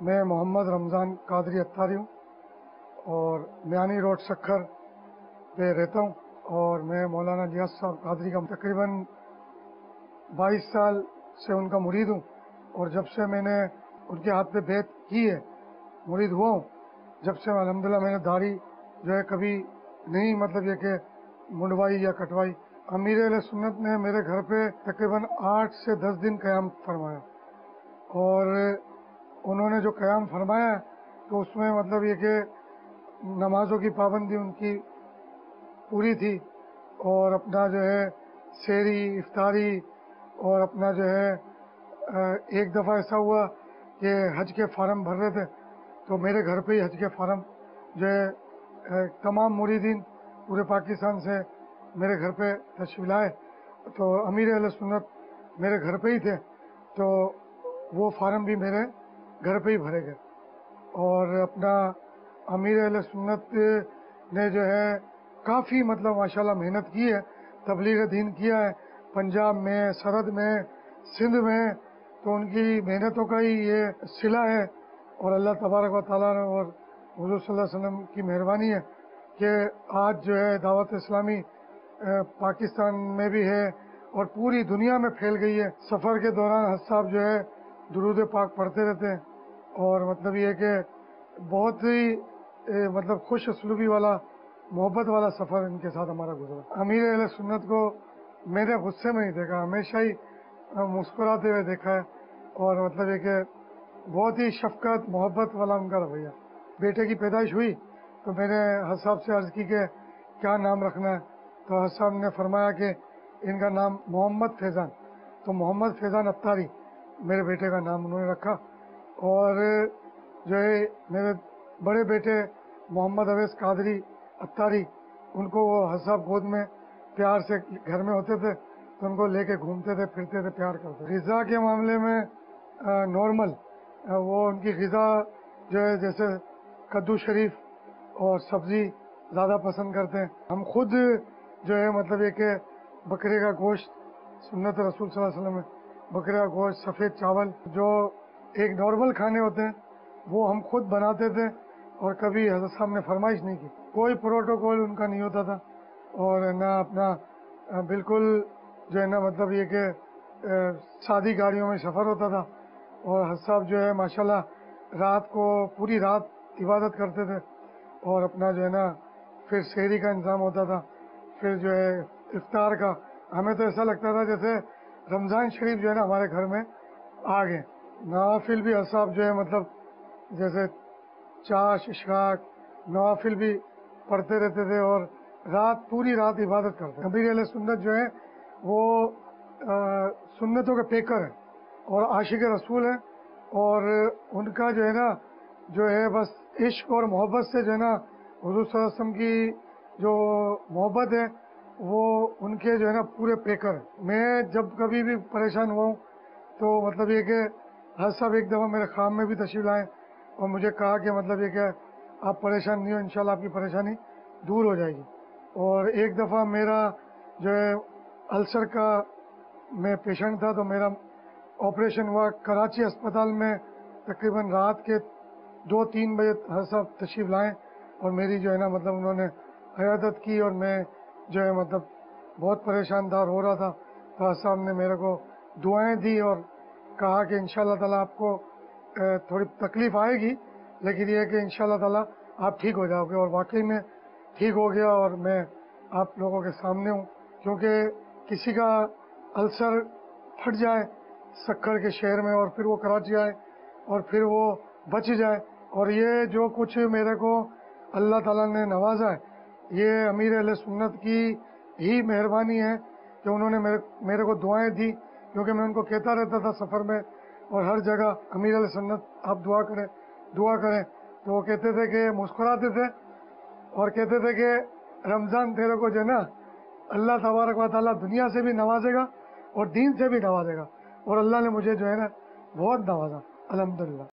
मैं मोहम्मद रमज़ान कादरी अत्तारी हूँ और मियानी रोड सक्खर पे रहता हूँ और मैं मौलाना लियास साहब कादरी का तकरीबन 22 साल से उनका मुरीद हूँ। और जब से मैंने उनके हाथ पे बैत की है, मुरीद हुआ हूँ, जब से अल्हम्दुलिल्लाह मैंने दाढ़ी जो है कभी नहीं मतलब ये कि मुंडवाई या कटवाई। अमीर अहले सुन्नत ने मेरे घर पे तकरीबन 8 से 10 दिन क़याम फरमाया और उन्होंने जो क़याम फरमाया तो उसमें मतलब ये कि नमाजों की पाबंदी उनकी पूरी थी और अपना जो है सेहरी इफ्तारी और अपना जो है एक दफ़ा ऐसा हुआ कि हज के फार्म भर रहे थे तो मेरे घर पे ही हज के फार्म जो है तमाम मुरीदीन पूरे पाकिस्तान से मेरे घर पे तशरीफ लाए तो अमीर अहले सुन्नत मेरे घर पे ही थे तो वो फार्म भी मेरे घर पे ही भरे गए। और अपना अमीर अहले सुन्नत ने जो है काफ़ी मतलब माशाल्लाह मेहनत की है, तबलीग दीन किया है पंजाब में, सरहद में, सिंध में, तो उनकी मेहनतों का ही ये सिला है। और अल्लाह तबारक व तआला ने और हुज़ूर सल्लल्लाहु अलैहि वसल्लम की मेहरबानी है कि आज जो है दावत इस्लामी पाकिस्तान में भी है और पूरी दुनिया में फैल गई है। सफ़र के दौरान हज साहब जो है दुरूद पाक पढ़ते रहते हैं और मतलब ये कि बहुत ही मतलब खुश असलूबी वाला मोहब्बत वाला सफ़र इनके साथ हमारा गुजरा। अमीर अहले सुन्नत को मैंने गुस्से में नहीं देखा, हमेशा ही मुस्कुराते हुए देखा है और मतलब ये कि बहुत ही शफकत मोहब्बत वाला उनका रवैया। बेटे की पैदाइश हुई तो मैंने हज साहब से अर्ज़ की कि क्या नाम रखना है, तो हज साहब ने फरमाया कि इनका नाम मोहम्मद फैज़ान, तो मोहम्मद फैज़ान अत्तारी मेरे बेटे का नाम उन्होंने रखा। और जो है मेरे बड़े बेटे मोहम्मद अवैस कादरी अत्तारी, उनको वो हज साहब गोद में प्यार से घर में होते थे तो उनको लेके घूमते थे, फिरते थे, प्यार करते। ग़िज़ा के मामले में नॉर्मल वो उनकी ग़िज़ा जो है जैसे कद्दू शरीफ और सब्ज़ी ज़्यादा पसंद करते हैं। हम खुद जो है मतलब ये कि बकरे का गोश्त, सुन्नत रसूल सल्लल्लाहु अलैहि वसल्लम में बकरे का गोश्त, सफ़ेद चावल जो एक नॉर्मल खाने होते हैं वो हम खुद बनाते थे और कभी हज़रत साहब ने फरमाइश नहीं की। कोई प्रोटोकॉल उनका नहीं होता था और ना अपना बिल्कुल जो है ना मतलब ये कि सादी गाड़ियों में सफ़र होता था। और हज़रत साहब जो है माशाल्लाह रात को पूरी रात इबादत करते थे और अपना जो है ना फिर सेहरी का इंतज़ाम होता था, फिर जो है इफ्तार का। हमें तो ऐसा लगता था जैसे रमज़ान शरीफ जो है ना हमारे घर में आ गए। नवाफिल भी हज़रत साहब जो है मतलब जैसे चाश इशराक नवाफिल भी पढ़ते रहते थे और रात पूरी रात इबादत करते। अमीर अहले सुन्नत जो है वो सुन्नतों के पेकर हैं और आशिक रसूल हैं और उनका जो है ना जो है बस इश्क और मोहब्बत से जो है ना हुज़ूर सल्लल्लाहु अलैहि वसल्लम की जो मोहब्बत है वो उनके जो है ना पूरे पेकर हैं। मैं जब कभी भी परेशान हुआ हूँ तो मतलब ये कि हज़रत साहब एक दफ़ा मेरे ख़्वाब में भी तशरीफ़ लाए और मुझे कहा कि मतलब ये कि आप परेशान नहीं हो, इंशाल्लाह आपकी परेशानी दूर हो जाएगी। और एक दफ़ा मेरा जो है अल्सर का मैं पेशेंट था तो मेरा ऑपरेशन हुआ कराची अस्पताल में, तकरीबन रात के 2-3 बजे हज़रत साहब तशरीफ़ लाए और मेरी जो है ना मतलब उन्होंने क़यादत की और मैं जो है मतलब बहुत परेशान था, रो रहा था, तो हज़रत साहब ने मेरे को दुआएं दी और कहा कि इंशाअल्लाह ताला आपको थोड़ी तकलीफ़ आएगी लेकिन ये है कि इंशाअल्लाह ताला आप ठीक हो जाओगे। और वाकई में ठीक हो गया और मैं आप लोगों के सामने हूँ। क्योंकि किसी का अल्सर फट जाए सक्खर के शहर में और फिर वो कराची आए और फिर वो बच जाए, और ये जो कुछ मेरे को अल्लाह ताला ने नवाजा है ये अमीर अहले सुन्नत की ही मेहरबानी है कि उन्होंने मेरे को दुआएं दी। क्योंकि मैं उनको कहता रहता था सफ़र में और हर जगह अमीर अहले सुन्नत आप दुआ करें, दुआ करें, तो वो कहते थे कि मुस्कुराते थे और कहते थे कि रमज़ान तेरे को जो है ना अल्लाह तबारक व तआला दुनिया से भी नवाजेगा और दीन से भी नवाजेगा। और अल्लाह ने मुझे जो है ना बहुत नवाजा अल्हम्दुलिल्लाह।